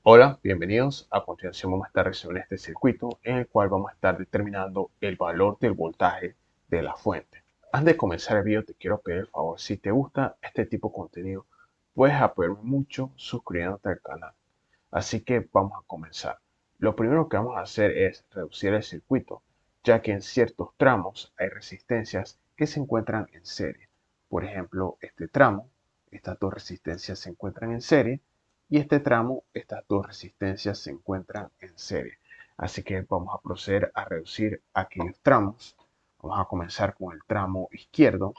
Hola, bienvenidos. A continuación vamos a estar resolviendo este circuito en el cual vamos a estar determinando el valor del voltaje de la fuente. Antes de comenzar el video te quiero pedir el favor, si te gusta este tipo de contenido, puedes apoyarme mucho suscribiéndote al canal. Así que vamos a comenzar. Lo primero que vamos a hacer es reducir el circuito, ya que en ciertos tramos hay resistencias que se encuentran en serie. Por ejemplo, este tramo, estas dos resistencias se encuentran en serie y este tramo, estas dos resistencias se encuentran en serie. Así que vamos a proceder a reducir aquellos tramos. Vamos a comenzar con el tramo izquierdo.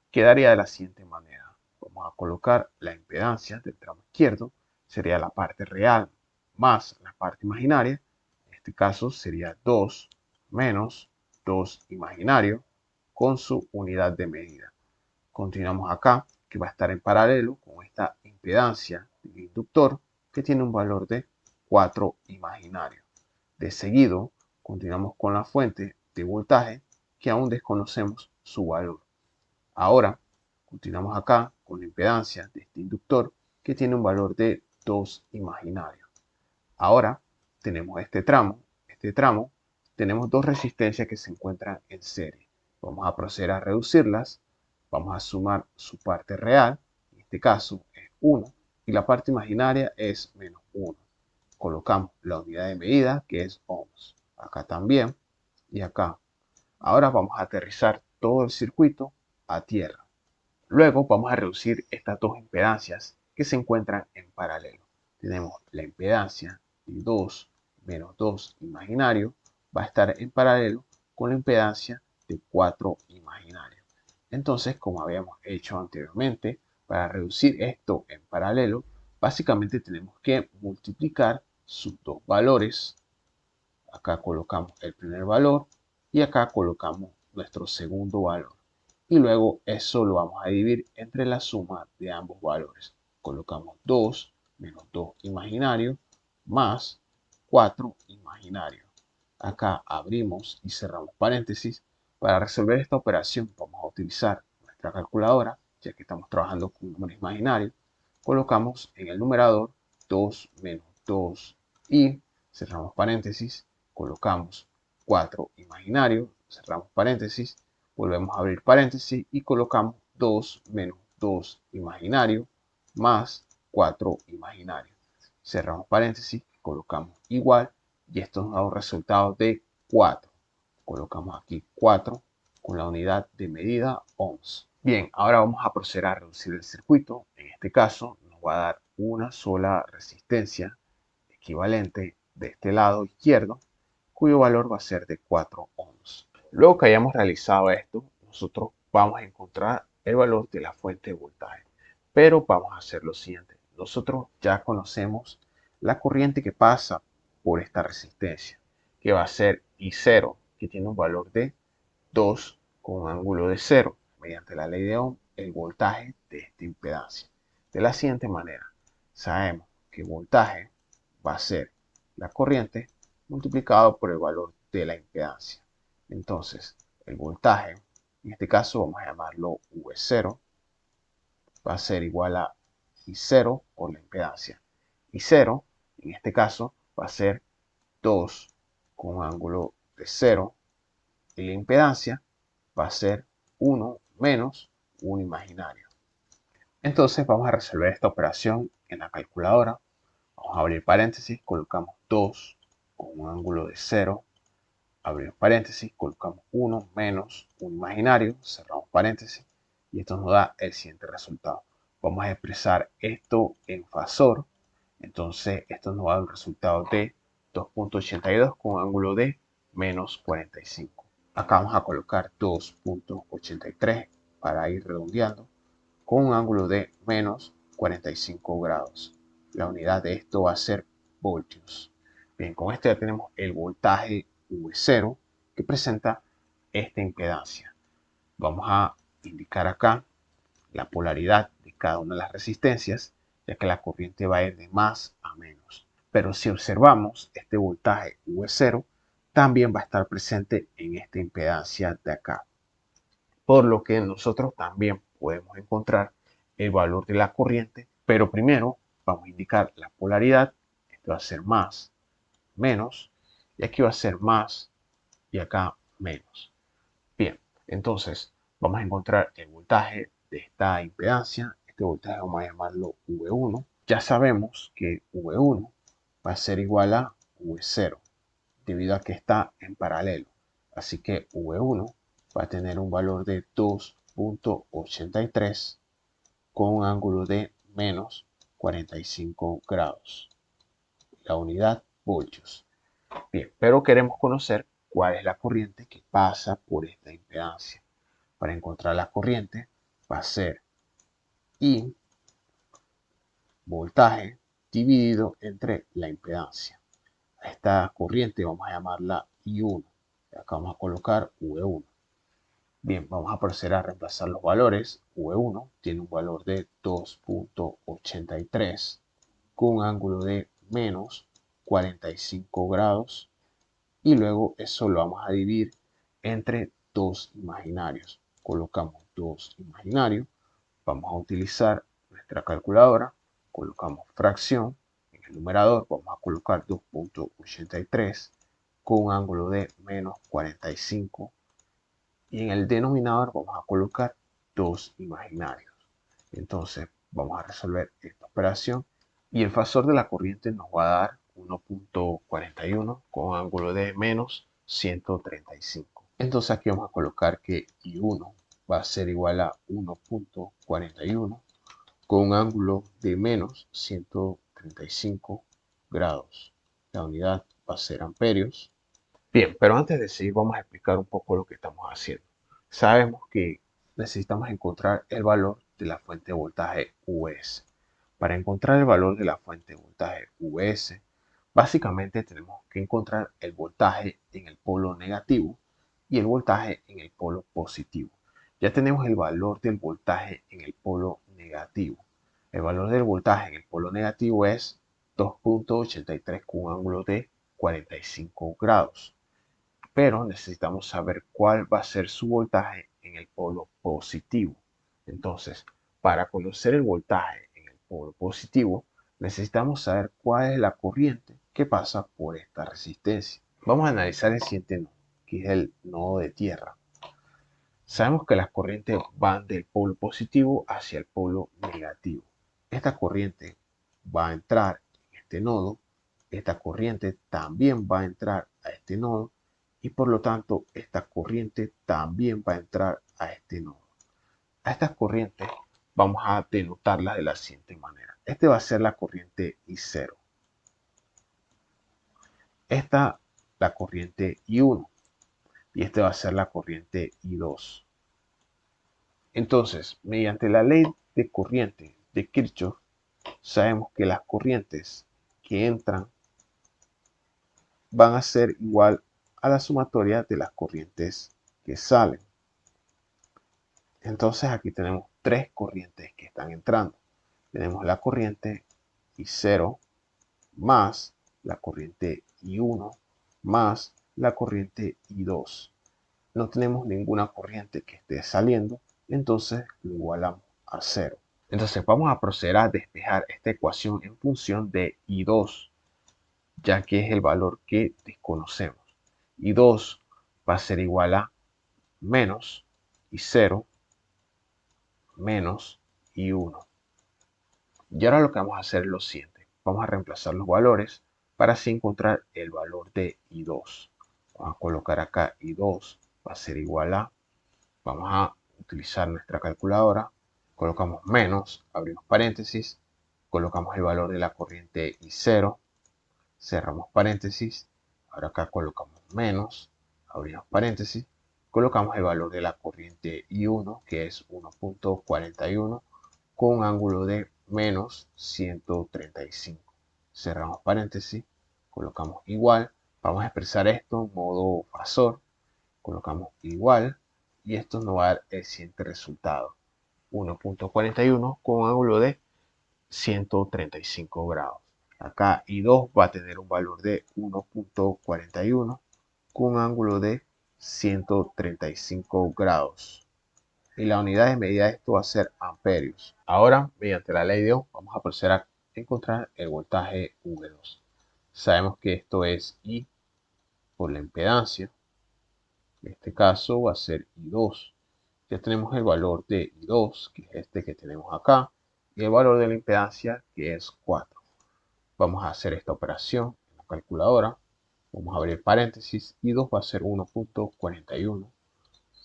Quedaría de la siguiente manera. Vamos a colocar la impedancia del tramo izquierdo. Sería la parte real más la parte imaginaria. En este caso sería 2 menos 2 imaginario con su unidad de medida. Continuamos acá, que va a estar en paralelo con esta impedancia del inductor, que tiene un valor de 4 imaginario. De seguido, continuamos con la fuente de voltaje, que aún desconocemos su valor. Ahora, continuamos acá con la impedancia de este inductor, que tiene un valor de 2 imaginario. Ahora, tenemos este tramo. Este tramo, tenemos dos resistencias que se encuentran en serie. Vamos a proceder a reducirlas. Vamos a sumar su parte real, en este caso es 1, y la parte imaginaria es menos 1. Colocamos la unidad de medida, que es ohms. Acá también y acá. Ahora vamos a aterrizar todo el circuito a tierra. Luego vamos a reducir estas dos impedancias que se encuentran en paralelo. Tenemos la impedancia de 2 menos 2 imaginario va a estar en paralelo con la impedancia de 4 imaginario. Entonces, como habíamos hecho anteriormente, para reducir esto en paralelo, básicamente tenemos que multiplicar sus dos valores. Acá colocamos el primer valor y acá colocamos nuestro segundo valor. Y luego eso lo vamos a dividir entre la suma de ambos valores. Colocamos 2 menos 2 imaginario más 4 imaginario. Acá abrimos y cerramos paréntesis. Para resolver esta operación vamos a utilizar nuestra calculadora, ya que estamos trabajando con números imaginarios. Colocamos en el numerador 2 menos 2 y cerramos paréntesis. Colocamos 4 imaginario, cerramos paréntesis, volvemos a abrir paréntesis y colocamos 2 menos 2 imaginario más 4 imaginario. Cerramos paréntesis, colocamos igual y esto nos da un resultado de 4. Colocamos aquí 4 con la unidad de medida ohms. Bien, ahora vamos a proceder a reducir el circuito. En este caso nos va a dar una sola resistencia equivalente de este lado izquierdo, cuyo valor va a ser de 4 ohms. Luego que hayamos realizado esto, nosotros vamos a encontrar el valor de la fuente de voltaje. Pero vamos a hacer lo siguiente. Nosotros ya conocemos la corriente que pasa por esta resistencia, que va a ser I0, que tiene un valor de 2 con un ángulo de 0, mediante la ley de Ohm, el voltaje de esta impedancia. De la siguiente manera, sabemos que voltaje va a ser la corriente multiplicado por el valor de la impedancia. Entonces, el voltaje, en este caso vamos a llamarlo V0, va a ser igual a I0 por la impedancia. I0, en este caso, va a ser 2 con un ángulo de 0 y la impedancia va a ser 1 menos 1 imaginario. Entonces vamos a resolver esta operación en la calculadora. Vamos a abrir paréntesis, colocamos 2 con un ángulo de 0, abrimos paréntesis, colocamos 1 menos un imaginario, cerramos paréntesis y esto nos da el siguiente resultado. Vamos a expresar esto en fasor, entonces esto nos va a dar un resultado de 2.82 con un ángulo de menos 45. Acá vamos a colocar 2.83 para ir redondeando con un ángulo de menos 45 grados. La unidad de esto va a ser voltios. Bien, con esto ya tenemos el voltaje V0 que presenta esta impedancia. Vamos a indicar acá la polaridad de cada una de las resistencias, ya que la corriente va a ir de más a menos. Pero si observamos este voltaje V0, también va a estar presente en esta impedancia de acá. Por lo que nosotros también podemos encontrar el valor de la corriente, pero primero vamos a indicar la polaridad. En Este va a ser más, menos, y aquí va a ser más, y acá menos. Bien, entonces vamos a encontrar el voltaje de esta impedancia. Este voltaje vamos a llamarlo V1. Ya sabemos que V1 va a ser igual a V0, debido a que está en paralelo. Así que V1 va a tener un valor de 2.83 con un ángulo de menos 45 grados. La unidad voltios. Bien, pero queremos conocer cuál es la corriente que pasa por esta impedancia. Para encontrar la corriente va a ser I voltaje dividido entre la impedancia. A esta corriente vamos a llamarla I1. Acá vamos a colocar V1. Bien, vamos a proceder a reemplazar los valores. V1 tiene un valor de 2.83 con un ángulo de menos 45 grados. Y luego eso lo vamos a dividir entre dos imaginarios. Colocamos dos imaginarios. Vamos a utilizar nuestra calculadora. Colocamos fracción. En el numerador vamos a colocar 2.83 con un ángulo de menos 45. Y en el denominador vamos a colocar dos imaginarios. Entonces vamos a resolver esta operación. Y el fasor de la corriente nos va a dar 1.41 con un ángulo de menos 135. Entonces aquí vamos a colocar que I1 va a ser igual a 1.41 con un ángulo de menos 135 grados. La unidad va a ser amperios. Bien, pero antes de seguir vamos a explicar un poco lo que estamos haciendo. Sabemos que necesitamos encontrar el valor de la fuente de voltaje VS. Para encontrar el valor de la fuente de voltaje VS, básicamente tenemos que encontrar el voltaje en el polo negativo y el voltaje en el polo positivo. Ya tenemos el valor del voltaje en el polo negativo. El valor del voltaje en el polo negativo es 2.83 con un ángulo de 45 grados. Pero necesitamos saber cuál va a ser su voltaje en el polo positivo. Entonces, para conocer el voltaje en el polo positivo, necesitamos saber cuál es la corriente que pasa por esta resistencia. Vamos a analizar el siguiente nodo, que es el nodo de tierra. Sabemos que las corrientes van del polo positivo hacia el polo negativo. Esta corriente va a entrar en este nodo. Esta corriente también va a entrar a este nodo. Y por lo tanto, esta corriente también va a entrar a este nodo. A estas corrientes vamos a denotarlas de la siguiente manera. Este va a ser la corriente I0. Esta la corriente I1. Y este va a ser la corriente I2. Entonces, mediante la ley de corriente de Kirchhoff, sabemos que las corrientes que entran van a ser igual a la sumatoria de las corrientes que salen. Entonces aquí tenemos tres corrientes que están entrando. Tenemos la corriente I0 más la corriente I1 más la corriente I2. No tenemos ninguna corriente que esté saliendo, entonces lo igualamos a 0. Entonces vamos a proceder a despejar esta ecuación en función de I2, ya que es el valor que desconocemos. I2 va a ser igual a menos I0 menos I1. Y ahora lo que vamos a hacer es lo siguiente. Vamos a reemplazar los valores para así encontrar el valor de I2. Vamos a colocar acá I2 va a ser igual a, vamos a utilizar nuestra calculadora, colocamos menos, abrimos paréntesis, colocamos el valor de la corriente I0, cerramos paréntesis, ahora acá colocamos menos, abrimos paréntesis, colocamos el valor de la corriente I1, que es 1.41, con un ángulo de menos 135. Cerramos paréntesis, colocamos igual, vamos a expresar esto en modo fasor, colocamos igual, y esto nos va a dar el siguiente resultado. 1.41 con un ángulo de 135 grados. Acá I2 va a tener un valor de 1.41 con un ángulo de 135 grados. Y la unidad de medida de esto va a ser amperios. Ahora, mediante la ley de Ohm, vamos a proceder a encontrar el voltaje V2. Sabemos que esto es I por la impedancia. En este caso va a ser I2. Ya tenemos el valor de I2, que es este que tenemos acá, y el valor de la impedancia, que es 4. Vamos a hacer esta operación en la calculadora. Vamos a abrir paréntesis. I2 va a ser 1.41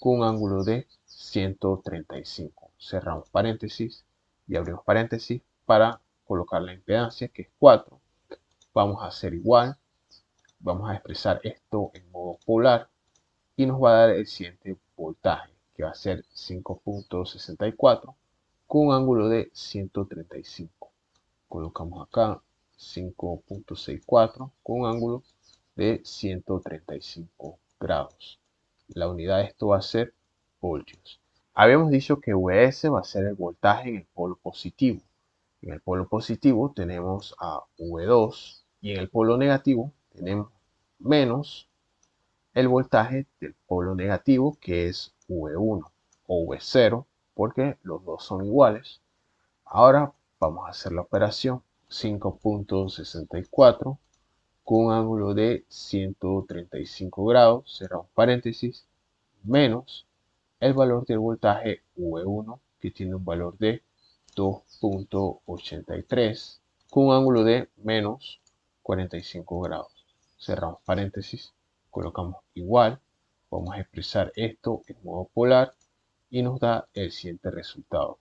con un ángulo de 135. Cerramos paréntesis y abrimos paréntesis para colocar la impedancia, que es 4. Vamos a hacer igual. Vamos a expresar esto en modo polar y nos va a dar el siguiente voltaje, que va a ser 5.64 con un ángulo de 135. Colocamos acá 5.64 con un ángulo de 135 grados. La unidad de esto va a ser voltios. Habíamos dicho que Vs va a ser el voltaje en el polo positivo. En el polo positivo tenemos a V2 y en el polo negativo tenemos menos el voltaje del polo negativo, que es V1 o V0, porque los dos son iguales. Ahora vamos a hacer la operación. 5.64 con un ángulo de 135 grados, cerramos paréntesis, menos el valor del voltaje V1, que tiene un valor de 2.83 con un ángulo de menos 45 grados. Cerramos paréntesis, colocamos igual, vamos a expresar esto en modo polar y nos da el siguiente resultado.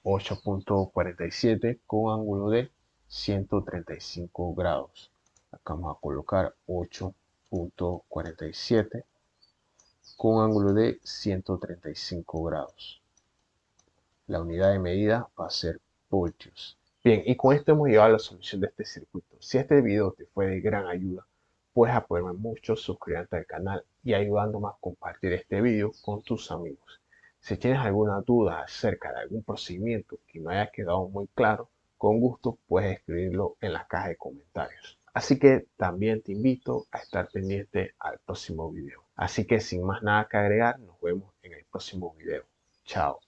8.47 con ángulo de 135 grados. Acá vamos a colocar 8.47 con ángulo de 135 grados. La unidad de medida va a ser voltios. Bien, y con esto hemos llegado a la solución de este circuito. Si este video te fue de gran ayuda, puedes apoyarme mucho suscribiéndote al canal y ayudándome a compartir este video con tus amigos. Si tienes alguna duda acerca de algún procedimiento que no haya quedado muy claro, con gusto puedes escribirlo en la caja de comentarios. Así que también te invito a estar pendiente al próximo video. Así que sin más nada que agregar, nos vemos en el próximo video. Chao.